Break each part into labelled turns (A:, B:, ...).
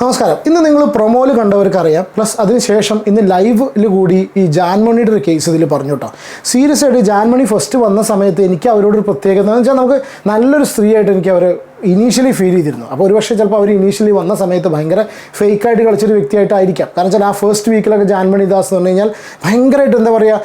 A: നമസ്കാരം. ഇന്ന് നിങ്ങൾ പ്രൊമോയിൽ കണ്ടവർക്കറിയാം, പ്ലസ് അതിനുശേഷം ഇന്ന് ലൈവിൽ കൂടി ഈ ജാൻമണിയുടെ ഒരു കേസ് ഇതിൽ പറഞ്ഞു കേട്ടോ. സീരിയസ് ആയിട്ട് ജാൻമണി ഫസ്റ്റ് വന്ന സമയത്ത് എനിക്ക് അവരോടൊരു പ്രത്യേകത എന്ന് വെച്ചാൽ നമുക്ക് നല്ലൊരു സ്ത്രീയായിട്ട് എനിക്ക് അവർ ഇനീഷ്യലി ഫീൽ ചെയ്തിരുന്നു. അപ്പോൾ ഒരുപക്ഷെ ചിലപ്പോൾ അവർ ഇനീഷ്യലി വന്ന സമയത്ത് ഭയങ്കര ഫേക്കായിട്ട് കളിച്ചൊരു വ്യക്തിയായിട്ടായിരിക്കാം. കാരണം വെച്ചാൽ ആ ഫസ്റ്റ് വീക്കിലൊക്കെ ജാൻമണി ദാസ് എന്ന് പറഞ്ഞു കഴിഞ്ഞാൽ ഭയങ്കരമായിട്ട് എന്താ പറയുക,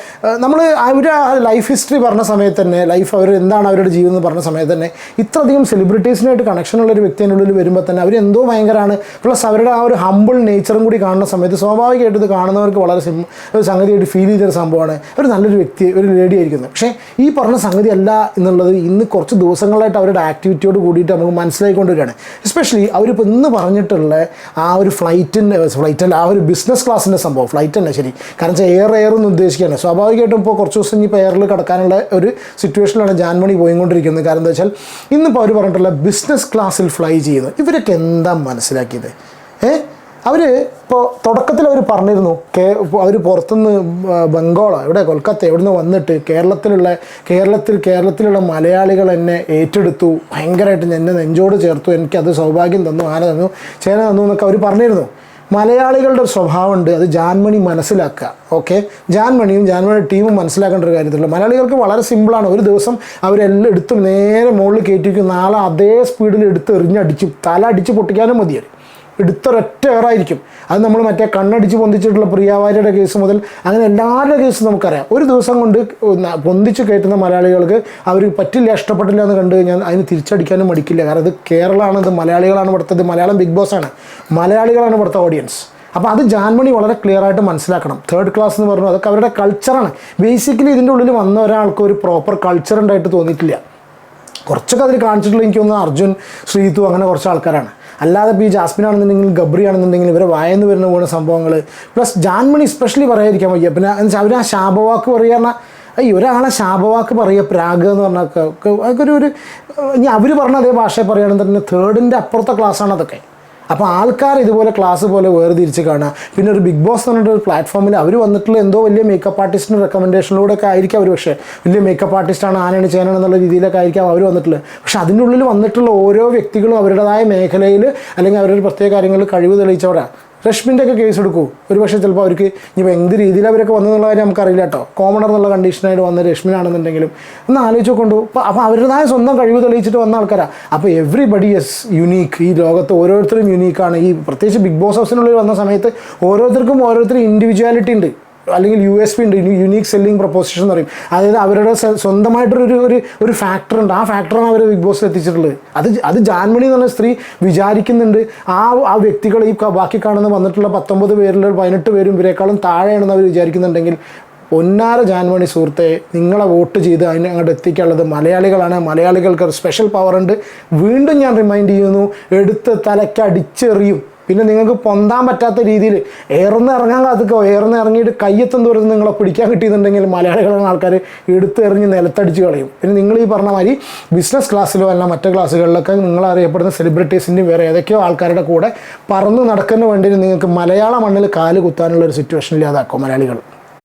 A: നമ്മൾ അവർ ആ ലൈഫ് ഹിസ്റ്ററി പറഞ്ഞ സമയത്ത് തന്നെ, ലൈഫ് അവർ എന്താണ് അവരുടെ ജീവിതം എന്ന് പറഞ്ഞ സമയത്ത് തന്നെ ഇത്രയധികം സെലിബ്രിറ്റീസിനായിട്ട് കണക്ഷനുള്ളൊരു വ്യക്തിനുള്ളിൽ വരുമ്പോൾ തന്നെ അവരെന്തോ ഭയങ്കരമാണ്. പ്ലസ് അവരുടെ ആ ഒരു ഹമ്പിൾ നേച്ചറും കൂടി കാണുന്ന സമയത്ത് സ്വാഭാവികമായിട്ട് ഇത് കാണുന്നവർക്ക് വളരെ ഒരു സംഗതിയായിട്ട് ഫീൽ ചെയ്തൊരു സംഭവമാണ്. ഒരു നല്ലൊരു വ്യക്തി, ഒരു ലേഡി ആയിരിക്കുന്നത്. പക്ഷേ ഈ പറഞ്ഞ സംഗതി അല്ല എന്നുള്ളത് ഇന്ന് കുറച്ച് ദിവസങ്ങളായിട്ട് അവരുടെ ആക്ടിവിറ്റിയോട് കൂടിയിട്ട് നമുക്ക് മനസ്സിലായിക്കൊണ്ടുവരികയാണ്. എസ്പെഷ്യലി അവരിപ്പോൾ ഇന്ന് പറഞ്ഞിട്ടുള്ള ആ ഒരു ഫ്ലൈറ്റിൻ്റെ ആ ഒരു ബിസിനസ് ക്ലാസ്സിൻ്റെ സംഭവം, ഫ്ലൈറ്റ് തന്നെ ശരി, കാരണം വെച്ചാൽ എയർ എന്ന് ഉദ്ദേശിക്കുകയാണ്. സ്വാഭാവികമായിട്ടും ഇപ്പോൾ കുറച്ച് ദിവസം ഇനിയിപ്പോൾ എയറിൽ കിടക്കാനുള്ള ഒരു സിറ്റുവേഷനിലാണ് ജാൻമണി പോയിക്കൊണ്ടിരിക്കുന്നത്. കാരണം എന്താ വെച്ചാൽ ഇന്നിപ്പോൾ അവർ പറഞ്ഞിട്ടുള്ള ബിസിനസ് ക്ലാസ്സിൽ ഫ്ലൈ ചെയ്യുന്നത് ഇവരൊക്കെ എന്താ മനസ്സിലാക്കിയത്? അവർ ഇപ്പോൾ തുടക്കത്തിൽ അവർ പറഞ്ഞിരുന്നു അവർ പുറത്തുനിന്ന് ബംഗാളോ ഇവിടെ കൊൽക്കത്ത എവിടെ നിന്ന് വന്നിട്ട് കേരളത്തിലുള്ള മലയാളികൾ എന്നെ ഏറ്റെടുത്തു, ഭയങ്കരമായിട്ട് എന്നെ നെഞ്ചോട് ചേർത്തു, എനിക്കത് സൗഭാഗ്യം തന്നു, ആന തന്നു, ചേന തന്നു എന്നൊക്കെ അവർ പറഞ്ഞിരുന്നു. മലയാളികളുടെ ഒരു സ്വഭാവമുണ്ട്, അത് ജാൻമണി മനസ്സിലാക്കുക. ഓക്കെ, ജാൻമണിയും ടീമും മനസ്സിലാക്കേണ്ട ഒരു കാര്യത്തിലുള്ള മലയാളികൾക്ക് വളരെ സിമ്പിളാണ്. ഒരു ദിവസം അവരെല്ലാം എടുത്ത് നേരെ മുകളിൽ കയറ്റിക്കും, നാളെ അതേ സ്പീഡിൽ എടുത്ത് എറിഞ്ഞടിക്കും, തല അടിച്ച് പൊട്ടിക്കാനും മതിയാണ്. എടുത്തൊരൊറ്റ എയറായിരിക്കും. അത് നമ്മൾ മറ്റേ കണ്ണടിച്ച് പൊന്തിച്ചിട്ടുള്ള പ്രിയാവാര്യയുടെ കേസ് മുതൽ അങ്ങനെ എല്ലാവരുടെ കേസും നമുക്കറിയാം. ഒരു ദിവസം കൊണ്ട് പൊന്തിച്ച് കയറ്റുന്ന മലയാളികൾക്ക് അവർ പറ്റില്ല, ഇഷ്ടപ്പെട്ടില്ല എന്ന് കണ്ടു കഴിഞ്ഞാൽ അതിന് തിരിച്ചടിക്കാനും മടിക്കില്ല. കാരണം ഇത് കേരളമാണ്, ഇത് മലയാളികളാണ് ഇവിടുത്തെ, മലയാളം ബിഗ് ബോസ് ആണ്, മലയാളികളാണ് ഇവിടുത്തെ ഓഡിയൻസ്. അപ്പോൾ അത് ജാൻമണി വളരെ ക്ലിയർ ആയിട്ട് മനസ്സിലാക്കണം. തേർഡ് ക്ലാസ് എന്ന് പറഞ്ഞു, അതൊക്കെ അവരുടെ കൾച്ചറാണ്. ബേസിക്കലി ഇതിൻ്റെ ഉള്ളിൽ വന്ന ഒരാൾക്ക് ഒരു പ്രോപ്പർ കൾച്ചർ ഉണ്ടായിട്ട് തോന്നിയിട്ടില്ല. കുറച്ചൊക്കെ അതിൽ കാണിച്ചിട്ടുള്ള എനിക്ക് തോന്നുന്നു അർജുൻ, ശ്രീതു, അങ്ങനെ കുറച്ച് ആൾക്കാരാണ്. അല്ലാതെ ഇപ്പോൾ ഈ ജാസ്മിൻ ആണെന്നുണ്ടെങ്കിൽ, ഗബ്രി ആണെന്നുണ്ടെങ്കിൽ ഇവരെ വായന്ന് വരുന്ന പോകുന്ന സംഭവങ്ങൾ. പ്ലസ് ജാൻമണി സ്പെഷ്യലി പറയാതിരിക്കാൻ വയ്യ. പിന്നെ അവർ ആ ശാപവാക്ക് പറയുക, ഒരാളെ ശാപവാക്ക് പറയുക, പ്രാഗ് എന്ന് പറഞ്ഞാൽ അതൊക്കെ ഒരു ഇനി അവർ പറഞ്ഞ അതേ ഭാഷ പറയുകയാണെന്നുണ്ടെങ്കിൽ തേർഡിൻ്റെ അപ്പുറത്തെ ക്ലാസ്സാണ് അതൊക്കെ. അപ്പോൾ ആൾക്കാർ ഇതുപോലെ ക്ലാസ് പോലെ വേർതിരിച്ച് കാണുക. പിന്നെ ഒരു ബിഗ് ബോസ് എന്ന് പറഞ്ഞിട്ട് ഒരു പ്ലാറ്റ്ഫോമിൽ അവർ വന്നിട്ടുള്ള എന്തോ വലിയ മേക്കപ്പ് ആർട്ടിസ്റ്റിൻ്റെ റെക്കമെൻഡേഷനിലൂടെ ഒക്കെ ആയിരിക്കും അവർ, പക്ഷേ വലിയ മേക്കപ്പ് ആർട്ടിസ്റ്റാണ്, ആനയാണ് ചേനാണ് എന്നുള്ള രീതിയിലൊക്കെ ആയിരിക്കും അവർ വന്നിട്ടുള്ളത്. പക്ഷേ അതിൻ്റെ ഉള്ളിൽ വന്നിട്ടുള്ള ഓരോ വ്യക്തികളും അവരുടേതായ മേഖലയിൽ അല്ലെങ്കിൽ അവരുടെ പ്രത്യേക കാര്യങ്ങളിൽ കഴിവ് തെളിയിച്ചവരാണ്. രശ്മിൻ്റെ ഒക്കെ കേസ് എടുക്കൂ, ഒരു പക്ഷേ ചിലപ്പോൾ അവർക്ക് ഇനിയിപ്പോൾ എന്ത് രീതിയിൽ അവരൊക്കെ വന്നെന്നുള്ള കാര്യം നമുക്കറിയില്ല കേട്ടോ. കോമണർ എന്നുള്ള കണ്ടീഷനായിട്ട് വന്ന രശ്മിനാണെന്നുണ്ടെങ്കിലും ഒന്ന് ആലോചിച്ച് കൊണ്ടു. അപ്പോൾ അവരുടേതായ സ്വന്തം കഴിവ് തെളിയിച്ചിട്ട് വന്ന ആൾക്കാരാണ്. അപ്പോൾ എവ്രിബഡി ഈസ് യുണീക്ക്. ഈ ലോകത്ത് ഓരോരുത്തരും യുണീക്കാണ്. ഈ പ്രത്യേകിച്ച് ബിഗ് ബോസ് ഹൗസിനുള്ളിൽ വന്ന സമയത്ത് ഓരോരുത്തർക്കും ഇൻഡിവിജ്വാലിറ്റി ഉണ്ട്, അല്ലെങ്കിൽ USP ഉണ്ട്, യുണീക്ക് സെല്ലിംഗ് പ്രൊപ്പോസിഷൻ എന്ന് പറയും. അതായത് അവരുടെ സ്വന്തമായിട്ടൊരു ഫാക്ടർ ഉണ്ട്. ആ ഫാക്ടറാണ് അവർ ബിഗ് ബോസിൽ എത്തിച്ചിട്ടുള്ളത്. അത് ജാൻമണി എന്ന് പറഞ്ഞ സ്ത്രീ വിചാരിക്കുന്നുണ്ട്. ആ വ്യക്തികൾ ഈ ബാക്കി കാണുന്ന വന്നിട്ടുള്ള 19 പേരിൽ 18 പേരും ഇവരെക്കാളും താഴെയാണെന്ന് അവർ വിചാരിക്കുന്നുണ്ടെങ്കിൽ പൊന്നാര ജാൻമണി സുഹൃത്തെ, നിങ്ങളെ വോട്ട് ചെയ്ത് അതിനെ അങ്ങോട്ട് എത്തിക്കാനുള്ളത് മലയാളികളാണ്. മലയാളികൾക്ക് ഒരു സ്പെഷ്യൽ പവർ ഉണ്ട്. വീണ്ടും ഞാൻ റിമൈൻഡ് ചെയ്യുന്നു, എടുത്ത് തലയ്ക്ക് അടിച്ചെറിയും. പിന്നെ നിങ്ങൾക്ക് പൊന്താൻ പറ്റാത്ത രീതിയിൽ എയർന്ന് ഇറങ്ങാൻ കാത്തിക്കോ, എയർന്ന് ഇറങ്ങിയിട്ട് കയ്യെത്തും ദൂരത്ത് നിങ്ങളെ പിടിക്കാൻ കിട്ടിയെന്നുണ്ടെങ്കിൽ മലയാളികളാണ് ആൾക്കാർ എടുത്തെറിഞ്ഞ് നിലത്തടിച്ച് കളയും. പിന്നെ നിങ്ങൾ ഈ പറഞ്ഞ മാതിരി ബിസിനസ് ക്ലാസ്സിലോ അല്ല മറ്റു ക്ലാസ്സുകളിലൊക്കെ നിങ്ങൾ അറിയപ്പെടുന്ന സെലിബ്രിറ്റീസിൻ്റെയും വേറെ ഏതൊക്കെയോ ആൾക്കാരുടെ കൂടെ പറന്ന് നടക്കുന്ന വേണ്ടി നിങ്ങൾക്ക് മലയാള മണ്ണിൽ കാല് കുത്താനുള്ള ഒരു സിറ്റുവേഷൻ ഇല്ലാതാക്കും മലയാളികൾ.